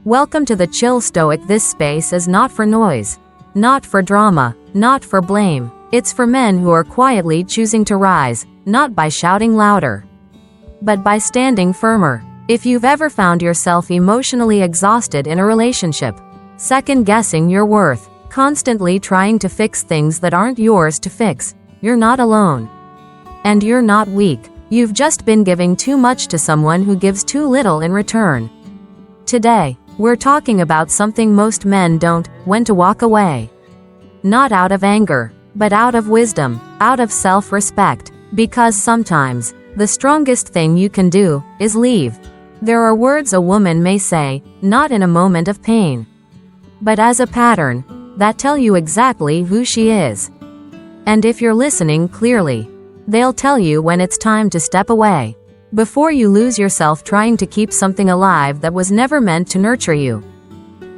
Welcome to the Chill Stoic. This space is not for noise, not for drama, not for blame. It's for men who are quietly choosing to rise, not by shouting louder, but by standing firmer. If you've ever found yourself emotionally exhausted in a relationship, second-guessing your worth, constantly trying to fix things that aren't yours to fix, you're not alone. And you're not weak. You've just been giving too much to someone who gives too little in return. Today, we're talking about something most men don't: when to walk away. Not out of anger, but out of wisdom, out of self-respect. Because sometimes, the strongest thing you can do is leave. There are words a woman may say, not in a moment of pain, but as a pattern, that tell you exactly who she is. And if you're listening clearly, they'll tell you when it's time to step away, before you lose yourself trying to keep something alive that was never meant to nurture you.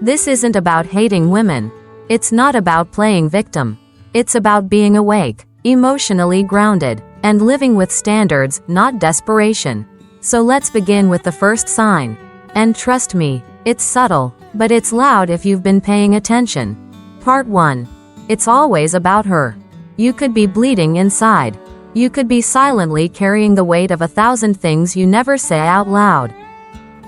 This isn't about hating women. It's not about playing victim. It's about being awake, emotionally grounded, and living with standards, not desperation. So let's begin with the first sign. And trust me, it's subtle, but it's loud if you've been paying attention. Part 1. It's always about her. You could be bleeding inside. You could be silently carrying the weight of 1,000 things you never say out loud.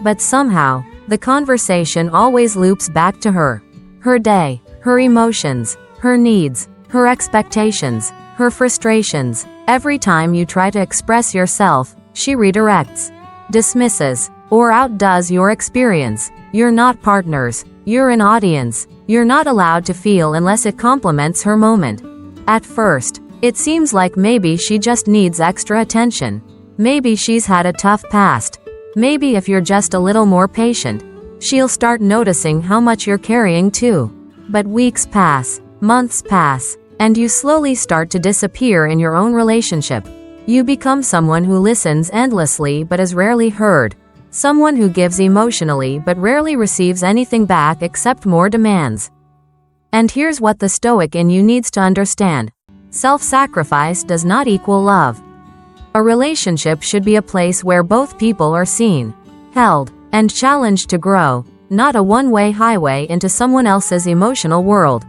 But somehow, the conversation always loops back to her. Her day, her emotions, her needs, her expectations, her frustrations. Every time you try to express yourself, she redirects, dismisses, or outdoes your experience. You're not partners. You're an audience. You're not allowed to feel unless it complements her moment. At first, it seems like maybe she just needs extra attention. Maybe she's had a tough past. Maybe if you're just a little more patient, she'll start noticing how much you're carrying too. But weeks pass, months pass, and you slowly start to disappear in your own relationship. You become someone who listens endlessly but is rarely heard. Someone who gives emotionally but rarely receives anything back except more demands. And here's what the Stoic in you needs to understand. Self-sacrifice does not equal love. A relationship should be a place where both people are seen, held, and challenged to grow, not a one-way highway into someone else's emotional world.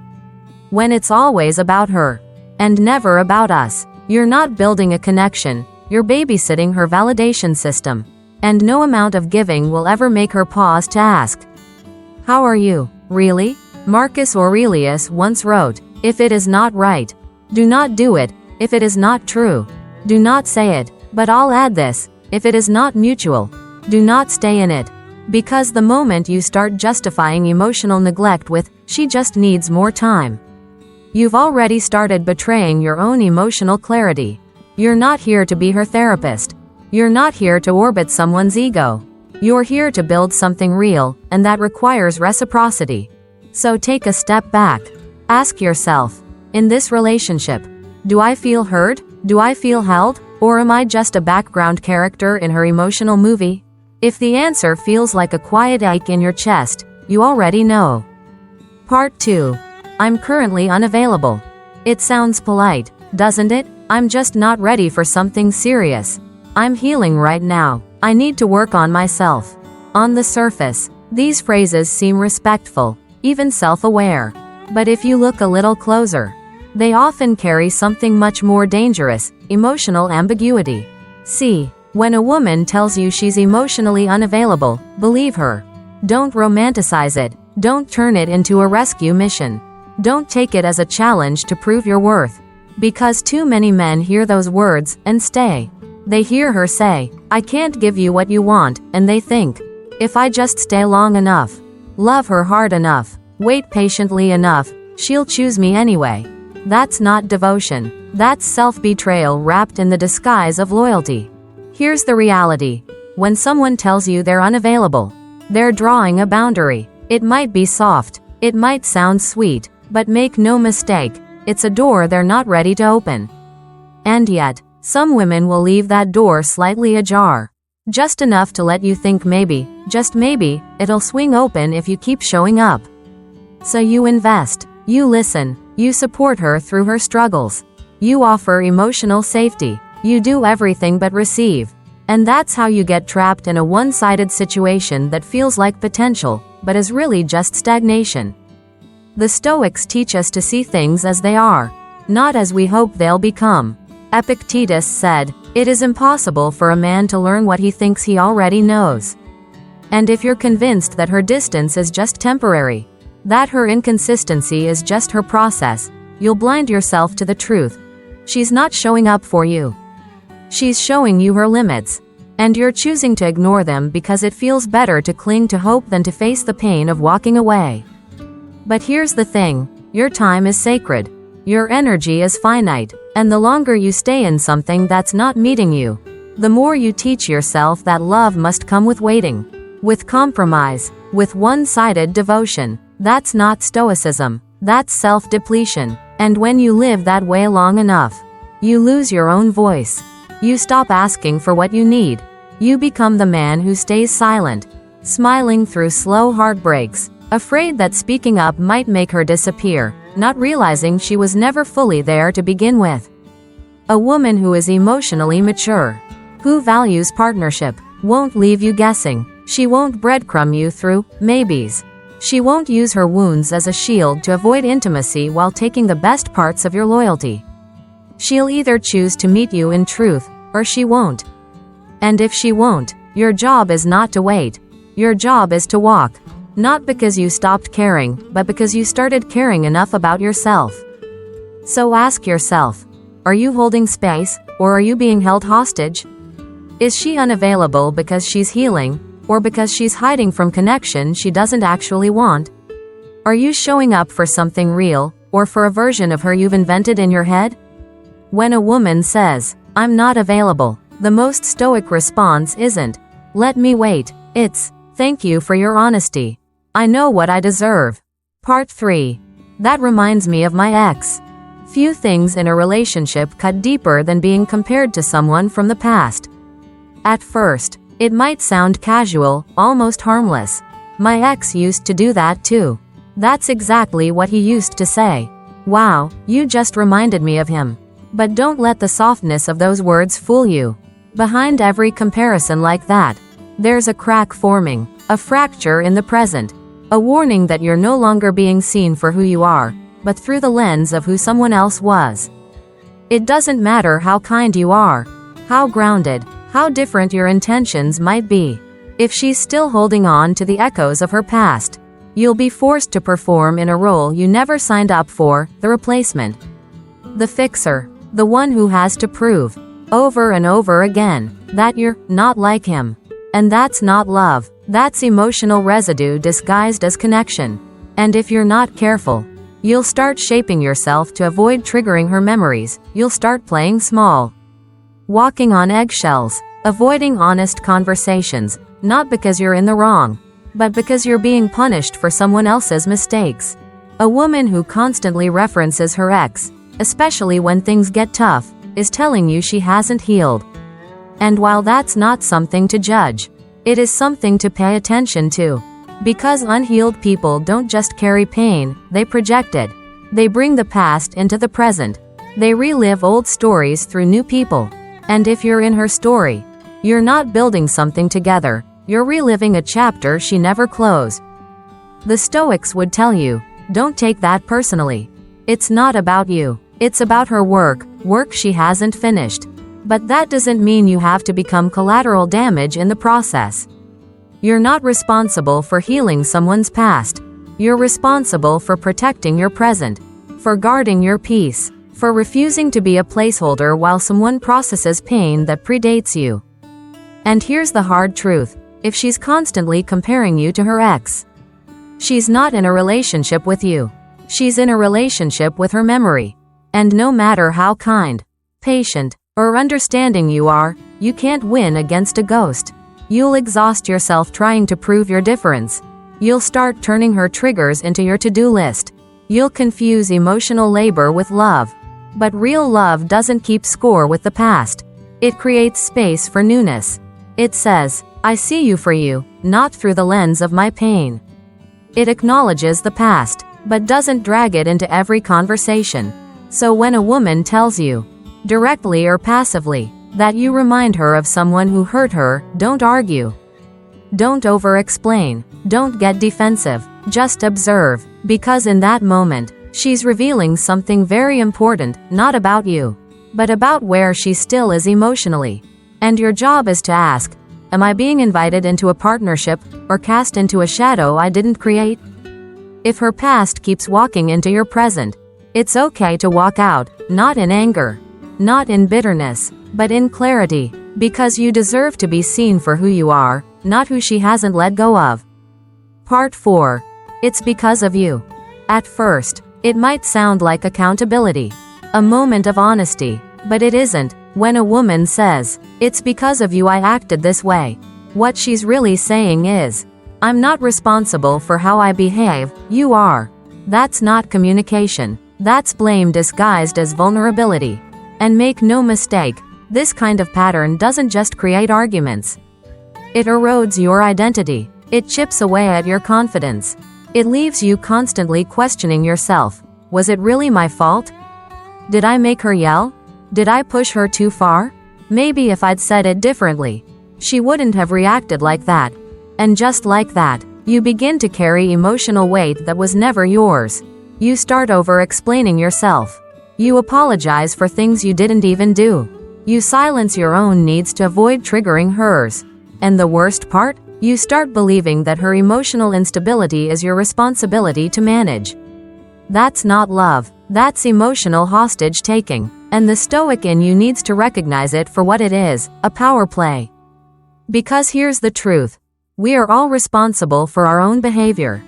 When it's always about her, and never about us, you're not building a connection, you're babysitting her validation system. And no amount of giving will ever make her pause to ask, "How are you, really?" Marcus Aurelius once wrote, "If it is not right, do not do it. If it is not true, do not say it." But I'll add this: if it is not mutual, do not stay in it. Because the moment you start justifying emotional neglect with, "She just needs more time," you've already started betraying your own emotional clarity. You're not here to be her therapist. You're not here to orbit someone's ego. You're here to build something real, and that requires reciprocity. So take a step back. Ask yourself, in this relationship, do I feel heard? Do I feel held? Or am I just a background character in her emotional movie? If the answer feels like a quiet ache in your chest, you already know. Part 2. I'm currently unavailable. It sounds polite, doesn't it? I'm just not ready for something serious. I'm healing right now. I need to work on myself. On the surface, these phrases seem respectful, even self-aware. But if you look a little closer, they often carry something much more dangerous: emotional ambiguity. See, when a woman tells you she's emotionally unavailable, believe her. Don't romanticize it. Don't turn it into a rescue mission. Don't take it as a challenge to prove your worth. Because too many men hear those words and stay. They hear her say, "I can't give you what you want," and they think, "If I just stay long enough, love her hard enough, wait patiently enough, she'll choose me anyway." That's not devotion. That's self-betrayal wrapped in the disguise of loyalty. Here's the reality. When someone tells you they're unavailable, they're drawing a boundary. It might be soft, it might sound sweet, but make no mistake, it's a door they're not ready to open. And yet, some women will leave that door slightly ajar. Just enough to let you think maybe, just maybe, it'll swing open if you keep showing up. So you invest, you listen, you support her through her struggles. You offer emotional safety. You do everything but receive. And that's how you get trapped in a one-sided situation that feels like potential, but is really just stagnation. The Stoics teach us to see things as they are, not as we hope they'll become. Epictetus said, "It is impossible for a man to learn what he thinks he already knows." And if you're convinced that her distance is just temporary, that her inconsistency is just her process, you'll blind yourself to the truth. She's not showing up for you. She's showing you her limits. And you're choosing to ignore them because it feels better to cling to hope than to face the pain of walking away. But here's the thing, your time is sacred. Your energy is finite, and the longer you stay in something that's not meeting you, the more you teach yourself that love must come with waiting, with compromise, with one-sided devotion. That's not stoicism, that's self-depletion. And when you live that way long enough, you lose your own voice. You stop asking for what you need. You become the man who stays silent, smiling through slow heartbreaks, afraid that speaking up might make her disappear, not realizing she was never fully there to begin with. A woman who is emotionally mature, who values partnership, won't leave you guessing. She won't breadcrumb you through maybes. She won't use her wounds as a shield to avoid intimacy while taking the best parts of your loyalty. She'll either choose to meet you in truth, or she won't. And if she won't, your job is not to wait. Your job is to walk. Not because you stopped caring, but because you started caring enough about yourself. So ask yourself, are you holding space, or are you being held hostage? Is she unavailable because she's healing, or because she's hiding from connection she doesn't actually want? Are you showing up for something real, or for a version of her you've invented in your head? When a woman says, "I'm not available," the most stoic response isn't, "Let me wait," it's, "Thank you for your honesty. I know what I deserve." Part 3. That reminds me of my ex. Few things in a relationship cut deeper than being compared to someone from the past. At first, it might sound casual, almost harmless. My ex used to do that too. That's exactly what he used to say. Wow, you just reminded me of him. But don't let the softness of those words fool you. Behind every comparison like that, there's a crack forming, a fracture in the present, a warning that you're no longer being seen for who you are, but through the lens of who someone else was. It doesn't matter how kind you are, how grounded, how different your intentions might be. If she's still holding on to the echoes of her past, you'll be forced to perform in a role you never signed up for, the replacement. The fixer. The one who has to prove, over and over again, that you're not like him. And that's not love. That's emotional residue disguised as connection. And if you're not careful, you'll start shaping yourself to avoid triggering her memories. You'll start playing small, walking on eggshells, avoiding honest conversations, not because you're in the wrong, but because you're being punished for someone else's mistakes. A woman who constantly references her ex, especially when things get tough, is telling you she hasn't healed. And while that's not something to judge, it is something to pay attention to. Because unhealed people don't just carry pain, they project it. They bring the past into the present. They relive old stories through new people. And if you're in her story, you're not building something together, you're reliving a chapter she never closed. The Stoics would tell you, don't take that personally. It's not about you. It's about her work she hasn't finished. But that doesn't mean you have to become collateral damage in the process. You're not responsible for healing someone's past. You're responsible for protecting your present, for guarding your peace, for refusing to be a placeholder while someone processes pain that predates you. And here's the hard truth. If she's constantly comparing you to her ex, she's not in a relationship with you. She's in a relationship with her memory. And no matter how kind, patient, or understanding you are, you can't win against a ghost. You'll exhaust yourself trying to prove your difference. You'll start turning her triggers into your to-do list. You'll confuse emotional labor with love. But real love doesn't keep score with the past. It creates space for newness. It says, I see you for you, not through the lens of my pain. It acknowledges the past, but doesn't drag it into every conversation. So when a woman tells you, directly or passively, that you remind her of someone who hurt her, don't argue. Don't over-explain. Don't get defensive. Just observe. Because in that moment, she's revealing something very important, not about you, but about where she still is emotionally. And your job is to ask, am I being invited into a partnership, or cast into a shadow I didn't create? If her past keeps walking into your present, it's okay to walk out, not in anger, not in bitterness, but in clarity, because you deserve to be seen for who you are, not who she hasn't let go of. Part 4. It's because of you. At first, it might sound like accountability, a moment of honesty, but it isn't. When a woman says, "It's because of you I acted this way," what she's really saying is, "I'm not responsible for how I behave, you are." That's not communication. That's blame disguised as vulnerability. And make no mistake, this kind of pattern doesn't just create arguments. It erodes your identity. It chips away at your confidence. It leaves you constantly questioning yourself. Was it really my fault? Did I make her yell? Did I push her too far? Maybe if I'd said it differently, she wouldn't have reacted like that. And just like that, you begin to carry emotional weight that was never yours. You start over-explaining yourself. You apologize for things you didn't even do. You silence your own needs to avoid triggering hers. And the worst part? You start believing that her emotional instability is your responsibility to manage. That's not love. That's emotional hostage-taking. And the Stoic in you needs to recognize it for what it is, a power play. Because here's the truth. We are all responsible for our own behavior.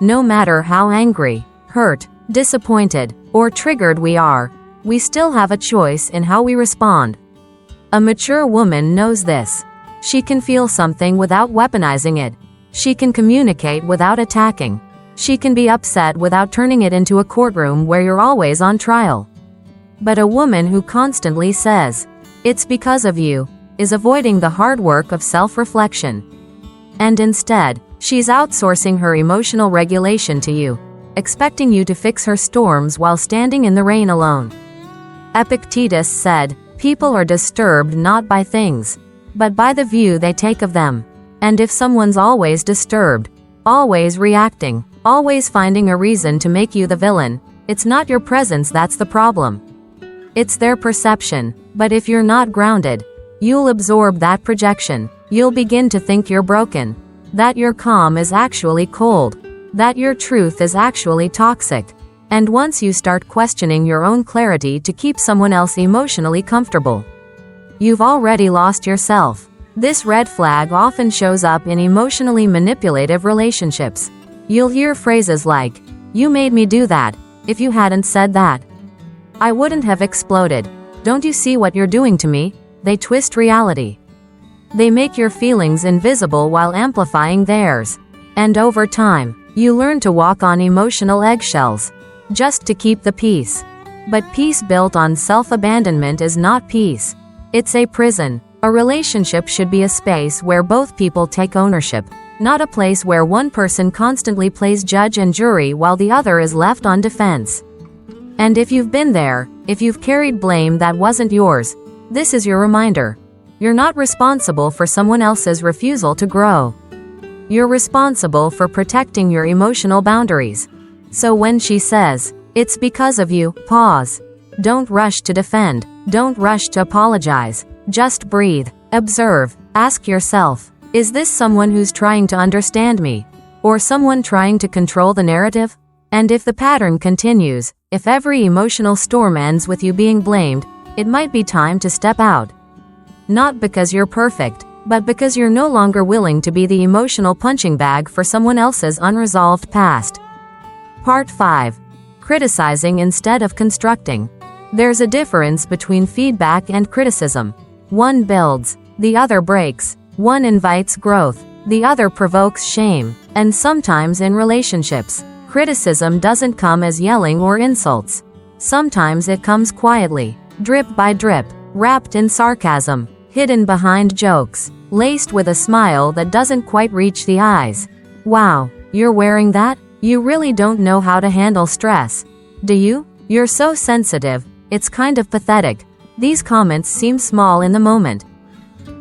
No matter how angry, hurt, disappointed, or triggered we are, we still have a choice in how we respond. A mature woman knows this. She can feel something without weaponizing it. She can communicate without attacking. She can be upset without turning it into a courtroom where you're always on trial. But a woman who constantly says, "It's because of you," is avoiding the hard work of self-reflection. And instead, she's outsourcing her emotional regulation to you, expecting you to fix her storms while standing in the rain alone. Epictetus said, "People are disturbed not by things, but by the view they take of them." And if someone's always disturbed, always reacting, always finding a reason to make you the villain, it's not your presence that's the problem. It's their perception. But if you're not grounded, you'll absorb that projection. You'll begin to think you're broken, that your calm is actually cold, that your truth is actually toxic. And once you start questioning your own clarity to keep someone else emotionally comfortable, you've already lost yourself. This red flag often shows up in emotionally manipulative relationships. You'll hear phrases like, "You made me do that. If you hadn't said that, I wouldn't have exploded. Don't you see what you're doing to me?" They twist reality. They make your feelings invisible while amplifying theirs. And over time, you learn to walk on emotional eggshells, just to keep the peace. But peace built on self-abandonment is not peace. It's a prison. A relationship should be a space where both people take ownership, not a place where one person constantly plays judge and jury while the other is left on defense. And if you've been there, if you've carried blame that wasn't yours, this is your reminder. You're not responsible for someone else's refusal to grow. You're responsible for protecting your emotional boundaries. So when she says, "It's because of you," pause. Don't rush to defend. Don't rush to apologize. Just breathe. Observe. Ask yourself, is this someone who's trying to understand me? Or someone trying to control the narrative? And if the pattern continues, if every emotional storm ends with you being blamed, it might be time to step out. Not because you're perfect, but because you're no longer willing to be the emotional punching bag for someone else's unresolved past. Part 5. Criticizing instead of constructing. There's a difference between feedback and criticism. One builds, the other breaks. One invites growth, the other provokes shame. And sometimes in relationships, criticism doesn't come as yelling or insults. Sometimes it comes quietly, drip by drip, wrapped in sarcasm, hidden behind jokes, laced with a smile that doesn't quite reach the eyes. "Wow, you're wearing that? You really don't know how to handle stress, do you? You're so sensitive, it's kind of pathetic." These comments seem small in the moment.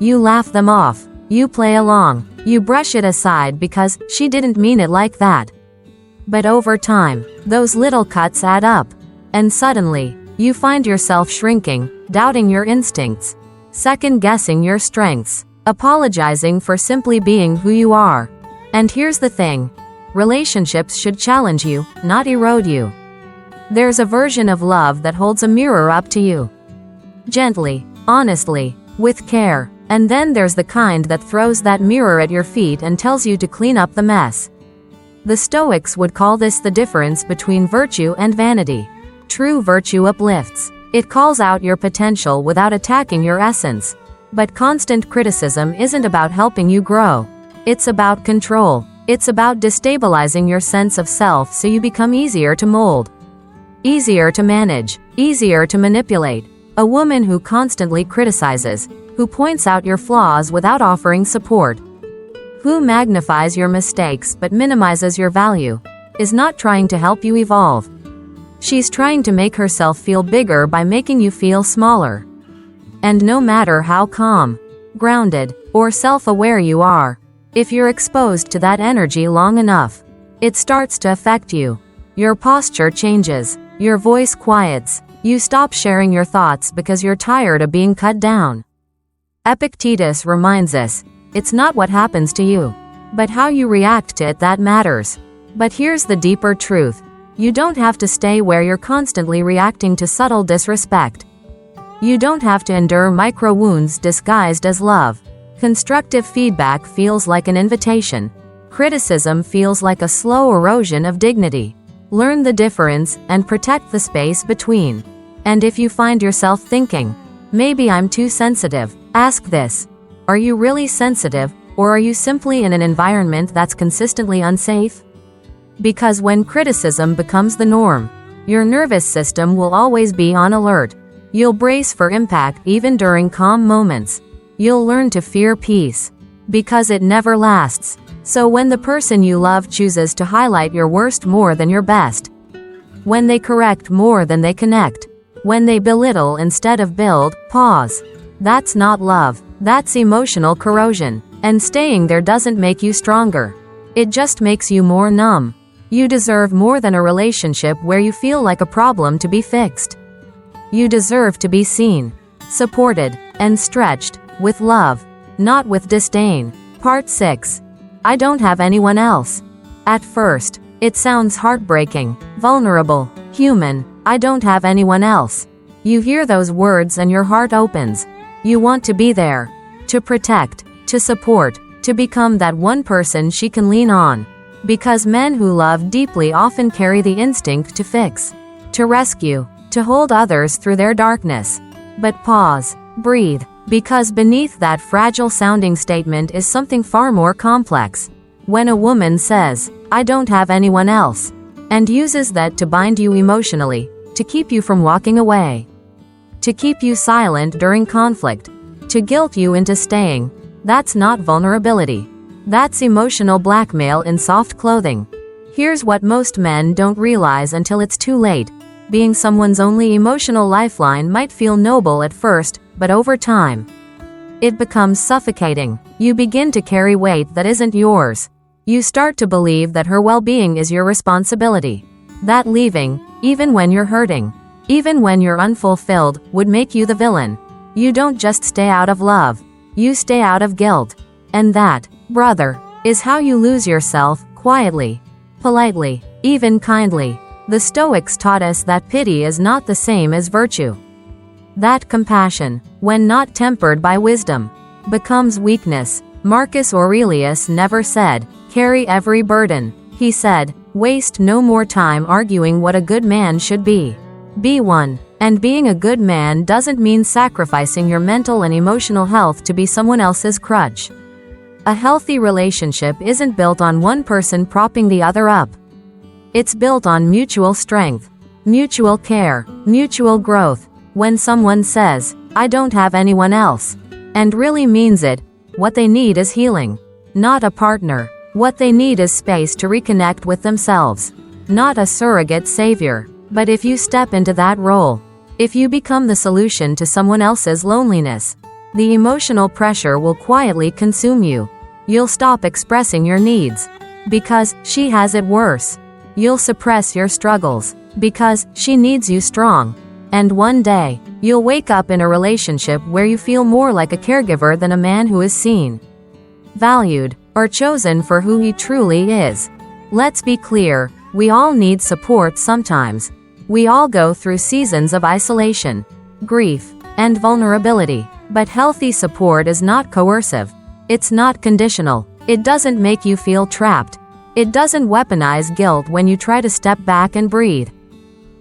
You laugh them off. You play along. You brush it aside because she didn't mean it like that. But over time, those little cuts add up. And suddenly, you find yourself shrinking, doubting your instincts, second-guessing your strengths, apologizing for simply being who you are. And here's the thing. Relationships should challenge you, not erode you. There's a version of love that holds a mirror up to you. Gently, honestly, with care. And then there's the kind that throws that mirror at your feet and tells you to clean up the mess. The Stoics would call this the difference between virtue and vanity. True virtue uplifts. It calls out your potential without attacking your essence. But constant criticism isn't about helping you grow. It's about control. It's about destabilizing your sense of self so you become easier to mold, easier to manage, easier to manipulate. A woman who constantly criticizes, who points out your flaws without offering support, who magnifies your mistakes but minimizes your value, is not trying to help you evolve. She's trying to make herself feel bigger by making you feel smaller. And no matter how calm, grounded, or self-aware you are, if you're exposed to that energy long enough, it starts to affect you. Your posture changes, your voice quiets, you stop sharing your thoughts because you're tired of being cut down. Epictetus reminds us, it's not what happens to you, but how you react to it that matters. But here's the deeper truth. You don't have to stay where you're constantly reacting to subtle disrespect. You don't have to endure micro wounds disguised as love. Constructive feedback feels like an invitation. Criticism feels like a slow erosion of dignity. Learn the difference and protect the space between. And if you find yourself thinking, maybe I'm too sensitive, ask this. Are you really sensitive, or are you simply in an environment that's consistently unsafe? Because when criticism becomes the norm, your nervous system will always be on alert. You'll brace for impact even during calm moments. You'll learn to fear peace, because it never lasts. So when the person you love chooses to highlight your worst more than your best, when they correct more than they connect, when they belittle instead of build, pause. That's not love. That's emotional corrosion. And staying there doesn't make you stronger. It just makes you more numb. You deserve more than a relationship where you feel like a problem to be fixed. You deserve to be seen, supported, and stretched, with love, not with disdain. Part 6. I don't have anyone else. At first, it sounds heartbreaking, vulnerable, human. I don't have anyone else. You hear those words and your heart opens. You want to be there, to protect, to support, to become that one person she can lean on. Because men who love deeply often carry the instinct to fix, to rescue, to hold others through their darkness. But pause, breathe, because beneath that fragile-sounding statement is something far more complex. When a woman says, I don't have anyone else, and uses that to bind you emotionally, to keep you from walking away, to keep you silent during conflict, to guilt you into staying, that's not vulnerability. That's emotional blackmail in soft clothing. Here's what most men don't realize until it's too late. Being someone's only emotional lifeline might feel noble at first, but over time, it becomes suffocating. You begin to carry weight that isn't yours. You start to believe that her well-being is your responsibility. That leaving, even when you're hurting, even when you're unfulfilled, would make you the villain. You don't just stay out of love. You stay out of guilt. And that, brother, is how you lose yourself, quietly, politely, even kindly. The Stoics taught us that pity is not the same as virtue. That compassion, when not tempered by wisdom, becomes weakness. Marcus Aurelius never said, carry every burden. He said, waste no more time arguing what a good man should be. Be one. And being a good man doesn't mean sacrificing your mental and emotional health to be someone else's crutch. A healthy relationship isn't built on one person propping the other up. It's built on mutual strength, mutual care, mutual growth. When someone says, I don't have anyone else, and really means it, what they need is healing, not a partner. What they need is space to reconnect with themselves, not a surrogate savior. But if you step into that role, if you become the solution to someone else's loneliness, The emotional pressure will quietly consume you. You'll stop expressing your needs because she has it worse. You'll suppress your struggles because she needs you strong. And one day, you'll wake up in a relationship where you feel more like a caregiver than a man who is seen, valued, or chosen for who he truly is. Let's be clear, we all need support sometimes. We all go through seasons of isolation, grief, and vulnerability. But healthy support is not coercive. It's not conditional. It doesn't make you feel trapped. It doesn't weaponize guilt when you try to step back and breathe.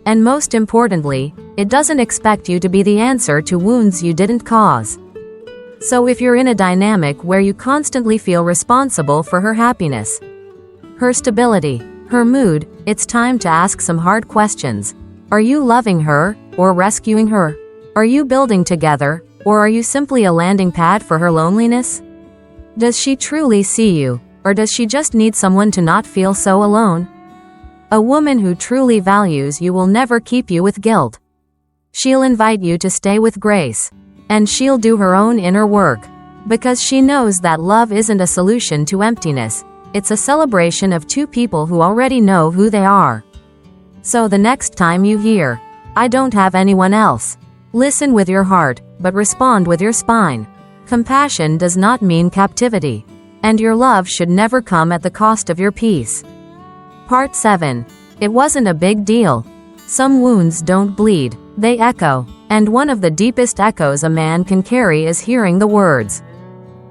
And most importantly, it doesn't expect you to be the answer to wounds you didn't cause. So if you're in a dynamic where you constantly feel responsible for her happiness, her stability, her mood, it's time to ask some hard questions. Are you loving her, or rescuing her? Are you building together, or are you simply a landing pad for her loneliness? Does she truly see you, or does she just need someone to not feel so alone? A woman who truly values you will never keep you with guilt. She'll invite you to stay with grace. And she'll do her own inner work. Because she knows that love isn't a solution to emptiness. It's a celebration of two people who already know who they are. So the next time you hear, "I don't have anyone else," listen with your heart, but respond with your spine. Compassion does not mean captivity. And your love should never come at the cost of your peace. Part 7. It wasn't a big deal. Some wounds don't bleed, they echo. And one of the deepest echoes a man can carry is hearing the words,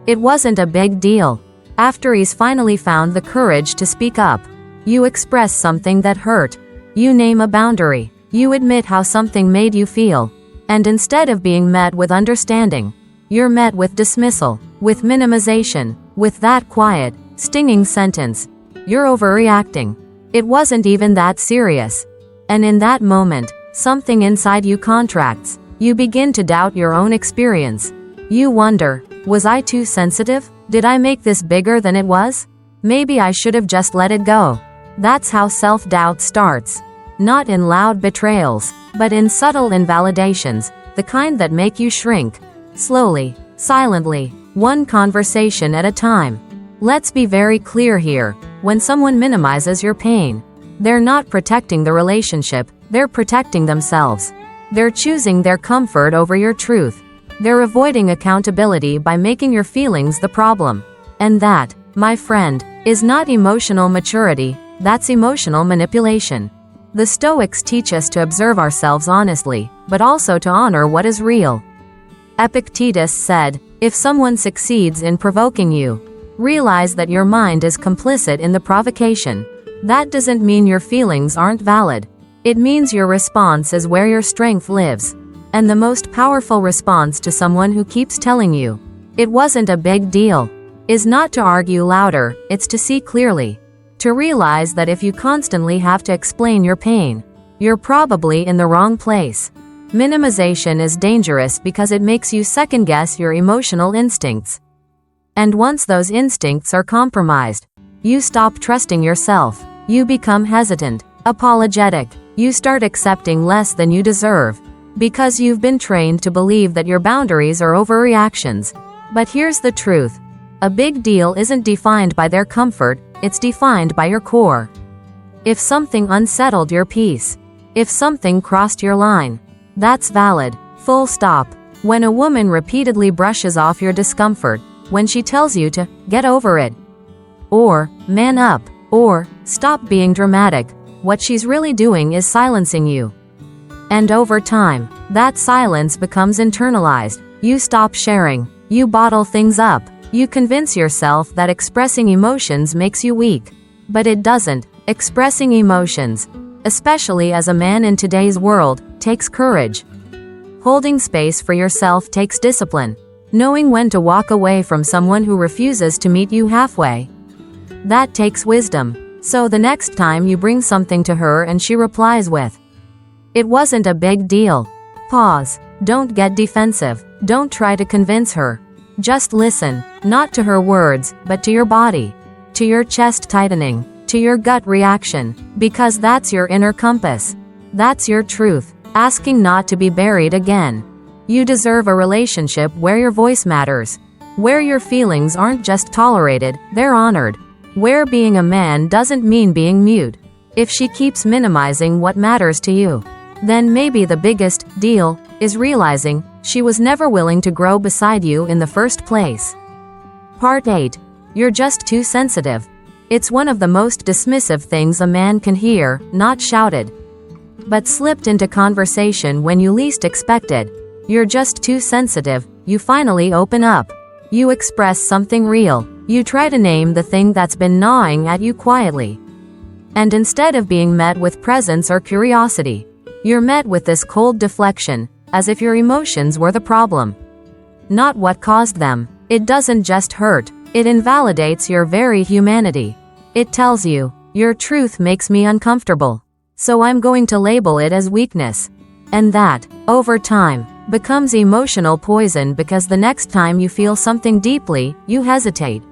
"It wasn't a big deal." After he's finally found the courage to speak up, you express something that hurt. You name a boundary. You admit how something made you feel. And instead of being met with understanding, you're met with dismissal, with minimization, with that quiet, stinging sentence, "You're overreacting. It wasn't even that serious." And in that moment, something inside you contracts. You begin to doubt your own experience. You wonder, was I too sensitive? Did I make this bigger than it was? Maybe I should have just let it go. That's how self-doubt starts. Not in loud betrayals, but in subtle invalidations, the kind that make you shrink. Slowly, silently, one conversation at a time. Let's be very clear here. When someone minimizes your pain, they're not protecting the relationship, they're protecting themselves. They're choosing their comfort over your truth. They're avoiding accountability by making your feelings the problem. And that, my friend, is not emotional maturity, that's emotional manipulation. The Stoics teach us to observe ourselves honestly, but also to honor what is real. Epictetus said, "If someone succeeds in provoking you, realize that your mind is complicit in the provocation. That doesn't mean your feelings aren't valid. It means your response is where your strength lives." And the most powerful response to someone who keeps telling you, "It wasn't a big deal," is not to argue louder, it's to see clearly. To realize that if you constantly have to explain your pain, you're probably in the wrong place. Minimization is dangerous because it makes you second-guess your emotional instincts. And once those instincts are compromised, you stop trusting yourself. You become hesitant, apologetic. You start accepting less than you deserve. Because you've been trained to believe that your boundaries are overreactions. But here's the truth. A big deal isn't defined by their comfort, it's defined by your core. If something unsettled your peace, if something crossed your line, that's valid, full stop. When a woman repeatedly brushes off your discomfort, when she tells you to get over it, or man up, or stop being dramatic, what she's really doing is silencing you. And over time, that silence becomes internalized. You stop sharing. You bottle things up. You convince yourself that expressing emotions makes you weak. But it doesn't. Expressing emotions, especially as a man in today's world, takes courage. Holding space for yourself takes discipline. Knowing when to walk away from someone who refuses to meet you halfway, that takes wisdom. So the next time you bring something to her and she replies with, "It wasn't a big deal," pause. Don't get defensive. Don't try to convince her. Just listen, not to her words, but to your body, to your chest tightening, to your gut reaction, because that's your inner compass. That's your truth, asking not to be buried again. You deserve a relationship where your voice matters. Where your feelings aren't just tolerated, they're honored. Where being a man doesn't mean being mute. If she keeps minimizing what matters to you, then maybe the biggest deal is realizing she was never willing to grow beside you in the first place. Part 8. You're just too sensitive. It's one of the most dismissive things a man can hear, not shouted, but slipped into conversation when you least expect it. You're just too sensitive. You finally open up. You express something real. You try to name the thing that's been gnawing at you quietly. And instead of being met with presence or curiosity, you're met with this cold deflection, as if your emotions were the problem, not what caused them. It doesn't just hurt, it invalidates your very humanity. It tells you, your truth makes me uncomfortable, so I'm going to label it as weakness. And that, over time, becomes emotional poison because the next time you feel something deeply, you hesitate.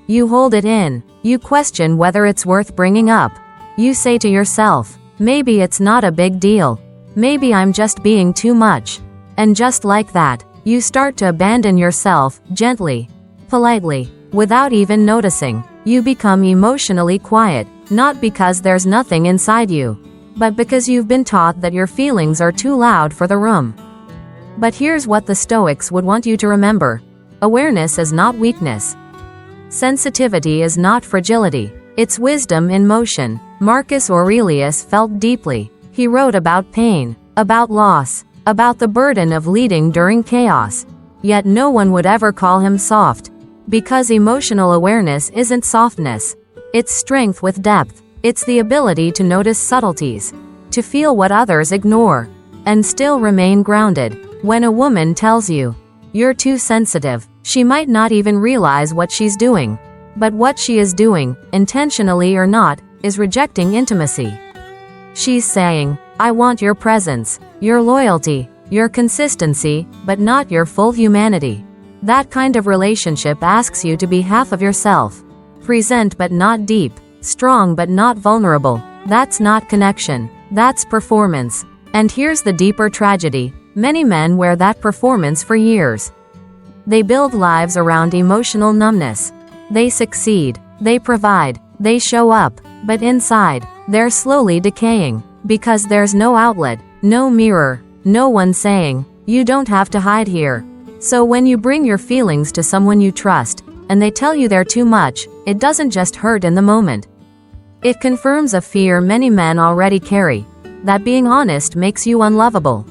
You hold it in. You question whether it's worth bringing up. You say to yourself, maybe it's not a big deal. Maybe I'm just being too much. And just like that, you start to abandon yourself, gently, politely, without even noticing. You become emotionally quiet, not because there's nothing inside you, but because you've been taught that your feelings are too loud for the room. But here's what the Stoics would want you to remember. Awareness is not weakness. Sensitivity is not fragility. It's wisdom in motion. Marcus Aurelius felt deeply. He wrote about pain, about loss, about the burden of leading during chaos. Yet no one would ever call him soft. Because emotional awareness isn't softness. It's strength with depth. It's the ability to notice subtleties, to feel what others ignore, and still remain grounded. When a woman tells you, you're too sensitive, she might not even realize what she's doing. But what she is doing, intentionally or not, is rejecting intimacy. She's saying, I want your presence, your loyalty, your consistency, but not your full humanity. That kind of relationship asks you to be half of yourself. Present but not deep, strong but not vulnerable. That's not connection. That's performance. And here's the deeper tragedy. Many men wear that performance for years. They build lives around emotional numbness. They succeed, they provide, they show up, but inside, they're slowly decaying, because there's no outlet, no mirror, no one saying, you don't have to hide here. So when you bring your feelings to someone you trust, and they tell you they're too much, it doesn't just hurt in the moment. It confirms a fear many men already carry, that being honest makes you unlovable.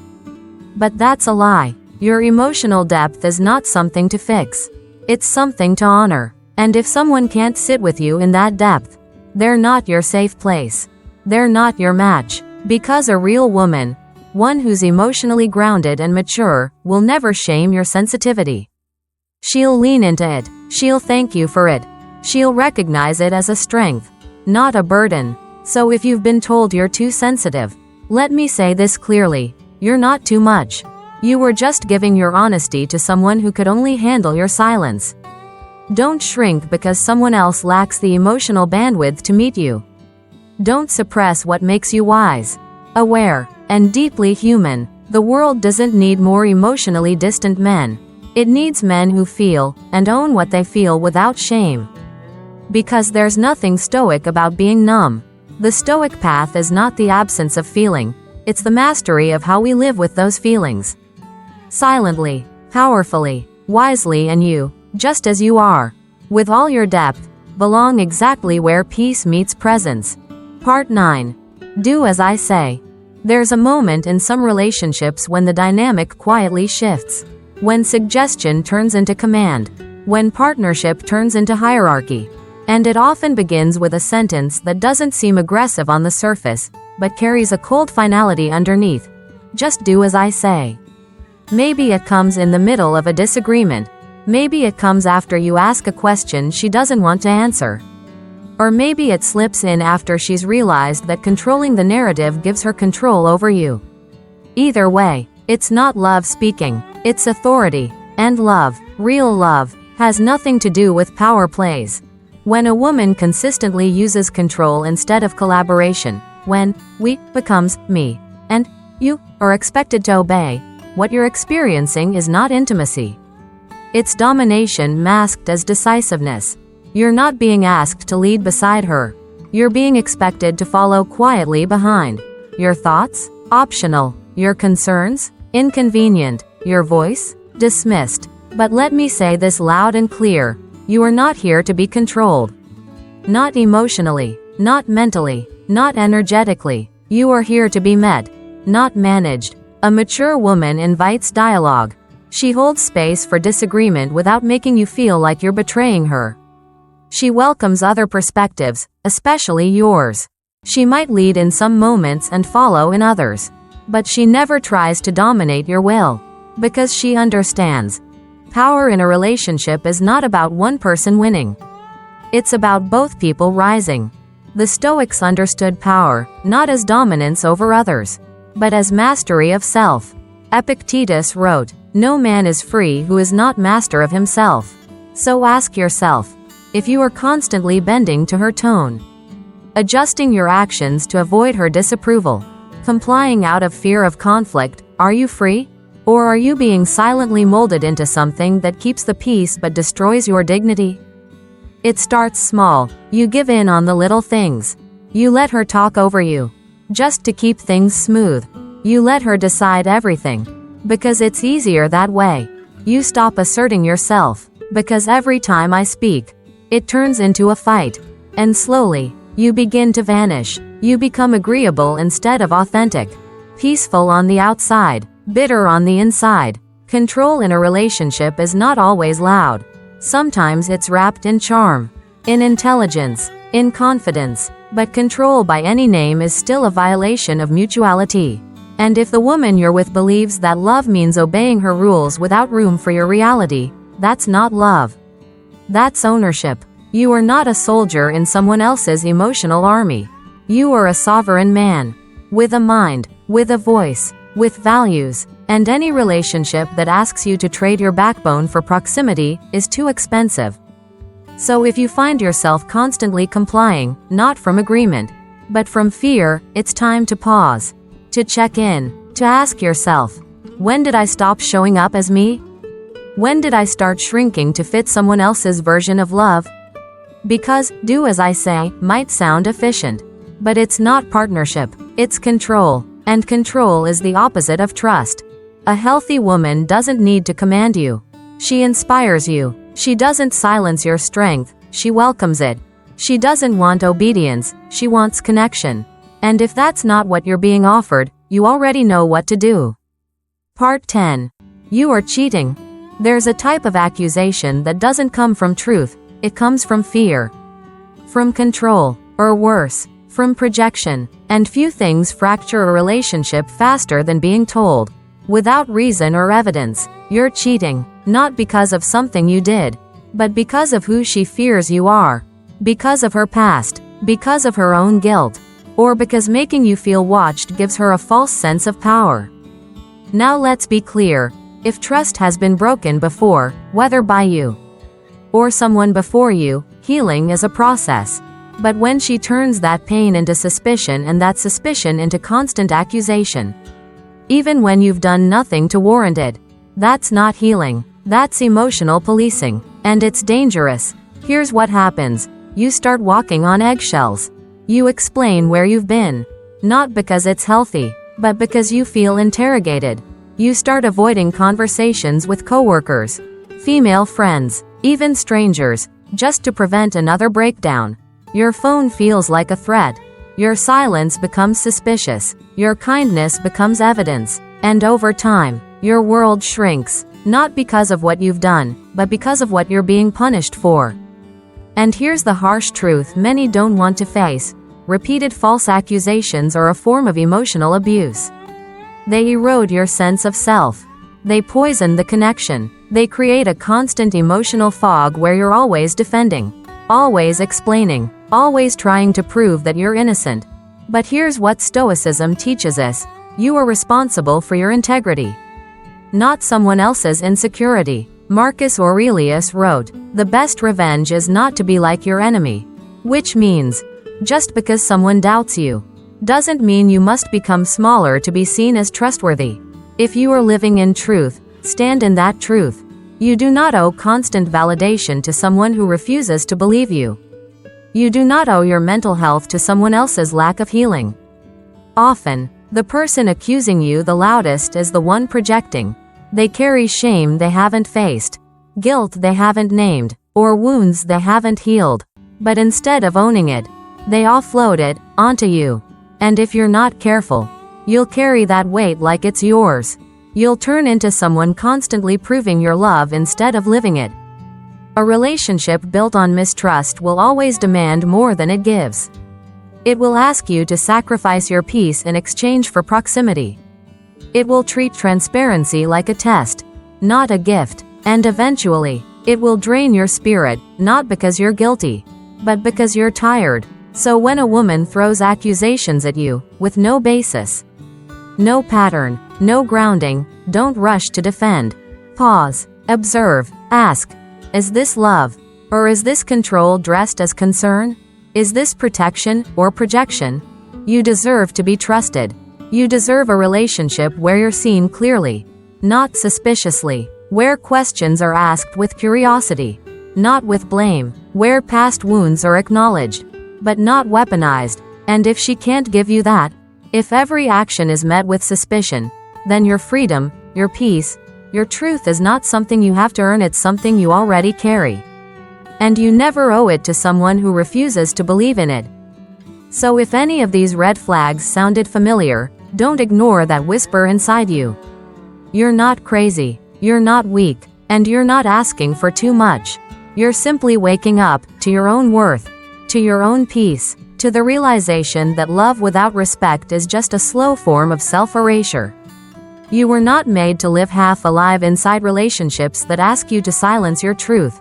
But that's a lie. Your emotional depth is not something to fix. It's something to honor. And if someone can't sit with you in that depth, they're not your safe place. They're not your match. Because a real woman, one who's emotionally grounded and mature, will never shame your sensitivity. She'll lean into it. She'll thank you for it. She'll recognize it as a strength, not a burden. So if you've been told you're too sensitive, let me say this clearly. You're not too much. You were just giving your honesty to someone who could only handle your silence. Don't shrink because someone else lacks the emotional bandwidth to meet you. Don't suppress what makes you wise, aware, and deeply human. The world doesn't need more emotionally distant men. It needs men who feel and own what they feel without shame. Because there's nothing stoic about being numb. The stoic path is not the absence of feeling. It's the mastery of how we live with those feelings. Silently, powerfully, wisely, and you, just as you are, with all your depth, belong exactly where peace meets presence. Part 9. Do as I say. There's a moment in some relationships when the dynamic quietly shifts. When suggestion turns into command. When partnership turns into hierarchy. And it often begins with a sentence that doesn't seem aggressive on the surface, but carries a cold finality underneath. Just do as I say. Maybe it comes in the middle of a disagreement. Maybe it comes after you ask a question she doesn't want to answer. Or maybe it slips in after she's realized that controlling the narrative gives her control over you. Either way, it's not love speaking, it's authority. And love, real love, has nothing to do with power plays. When a woman consistently uses control instead of collaboration, when we becomes me, and you are expected to obey, what you're experiencing is not intimacy. It's domination masked as decisiveness. You're not being asked to lead beside her. You're being expected to follow quietly behind. Your thoughts? Optional. Your concerns? Inconvenient. Your voice? Dismissed. But let me say this loud and clear. You are not here to be controlled. Not emotionally, not mentally, not energetically. You are here to be met, not managed. A mature woman invites dialogue. She holds space for disagreement without making you feel like you're betraying her. She welcomes other perspectives, especially yours. She might lead in some moments and follow in others. But she never tries to dominate your will. Because she understands. Power in a relationship is not about one person winning. It's about both people rising. The Stoics understood power, not as dominance over others, but as mastery of self. Epictetus wrote, "No man is free who is not master of himself." So ask yourself, if you are constantly bending to her tone, adjusting your actions to avoid her disapproval, complying out of fear of conflict, are you free? Or are you being silently molded into something that keeps the peace but destroys your dignity? It starts small. You give in on the little things. You let her talk over you, just to keep things smooth. You let her decide everything, because it's easier that way. You stop asserting yourself, because every time I speak, it turns into a fight. And slowly, you begin to vanish. You become agreeable instead of authentic. Peaceful on the outside, bitter on the inside. Control in a relationship is not always loud. Sometimes it's wrapped in charm, in intelligence, in confidence. But control by any name is still a violation of mutuality. And if the woman you're with believes that love means obeying her rules without room for your reality, that's not love. That's ownership. You are not a soldier in someone else's emotional army. You are a sovereign man. With a mind, with a voice, with values. And any relationship that asks you to trade your backbone for proximity is too expensive. So if you find yourself constantly complying, not from agreement, but from fear, it's time to pause. To check in. To ask yourself, when did I stop showing up as me? When did I start shrinking to fit someone else's version of love? Because, do as I say, might sound efficient. But it's not partnership, it's control. And control is the opposite of trust. A healthy woman doesn't need to command you. She inspires you. She doesn't silence your strength, she welcomes it. She doesn't want obedience, she wants connection. And if that's not what you're being offered, you already know what to do. Part 10. You are cheating. There's a type of accusation that doesn't come from truth, it comes from fear. From control, or worse, from projection. And few things fracture a relationship faster than being told, without reason or evidence, you're cheating, not because of something you did, but because of who she fears you are, because of her past, because of her own guilt, or because making you feel watched gives her a false sense of power. Now let's be clear, if trust has been broken before, whether by you or someone before you, healing is a process. But when she turns that pain into suspicion and that suspicion into constant accusation, even when you've done nothing to warrant it, that's not healing, that's emotional policing, and it's dangerous. Here's what happens. You start walking on eggshells. You explain where you've been, not because it's healthy, but because you feel interrogated. You start avoiding conversations with coworkers, female friends, even strangers, just to prevent another breakdown. Your phone feels like a threat. Your silence becomes suspicious. Your kindness becomes evidence. And over time, your world shrinks, not because of what you've done, but because of what you're being punished for. And here's the harsh truth many don't want to face. Repeated false accusations are a form of emotional abuse. They erode your sense of self. They poison the connection. They create a constant emotional fog where you're always defending, always explaining, always trying to prove that you're innocent. But here's what Stoicism teaches us. You are responsible for your integrity, not someone else's insecurity. Marcus Aurelius wrote, "The best revenge is not to be like your enemy." Which means, just because someone doubts you, doesn't mean you must become smaller to be seen as trustworthy. If you are living in truth, stand in that truth. You do not owe constant validation to someone who refuses to believe you. You do not owe your mental health to someone else's lack of healing. Often, the person accusing you the loudest is the one projecting. They carry shame they haven't faced, guilt they haven't named, or wounds they haven't healed. But instead of owning it, they offload it onto you. And if you're not careful, you'll carry that weight like it's yours. You'll turn into someone constantly proving your love instead of living it. A relationship built on mistrust will always demand more than it gives. It will ask you to sacrifice your peace in exchange for proximity. It will treat transparency like a test, not a gift, and eventually, it will drain your spirit, not because you're guilty, but because you're tired. So when a woman throws accusations at you, with no basis, no pattern, no grounding, don't rush to defend. Pause, observe, ask, is this love? Or is this control dressed as concern? Is this protection or projection? You deserve to be trusted. You deserve a relationship where you're seen clearly, not suspiciously, where questions are asked with curiosity, not with blame, where past wounds are acknowledged, but not weaponized. And if she can't give you that, if every action is met with suspicion, then your freedom, your peace, your truth is not something you have to earn, it's something you already carry. And you never owe it to someone who refuses to believe in it. So if any of these red flags sounded familiar, don't ignore that whisper inside you. You're not crazy, you're not weak, and you're not asking for too much. You're simply waking up to your own worth, to your own peace, to the realization that love without respect is just a slow form of self-erasure. You were not made to live half alive inside relationships that ask you to silence your truth.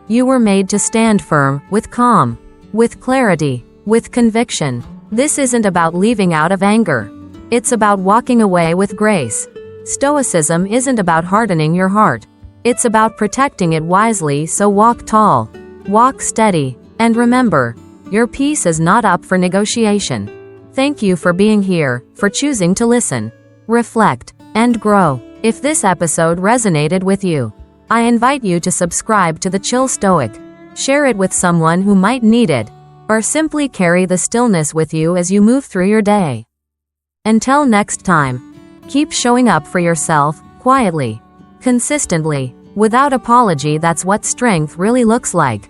You were made to stand firm, with calm, with clarity, with conviction. This isn't about leaving out of anger. It's about walking away with grace. Stoicism isn't about hardening your heart. It's about protecting it wisely, so walk tall, walk steady, and remember, your peace is not up for negotiation. Thank you for being here, for choosing to listen, reflect, and grow. If this episode resonated with you, I invite you to subscribe to the Chill Stoic, share it with someone who might need it, or simply carry the stillness with you as you move through your day. Until next time, keep showing up for yourself, quietly, consistently, without apology. That's what strength really looks like.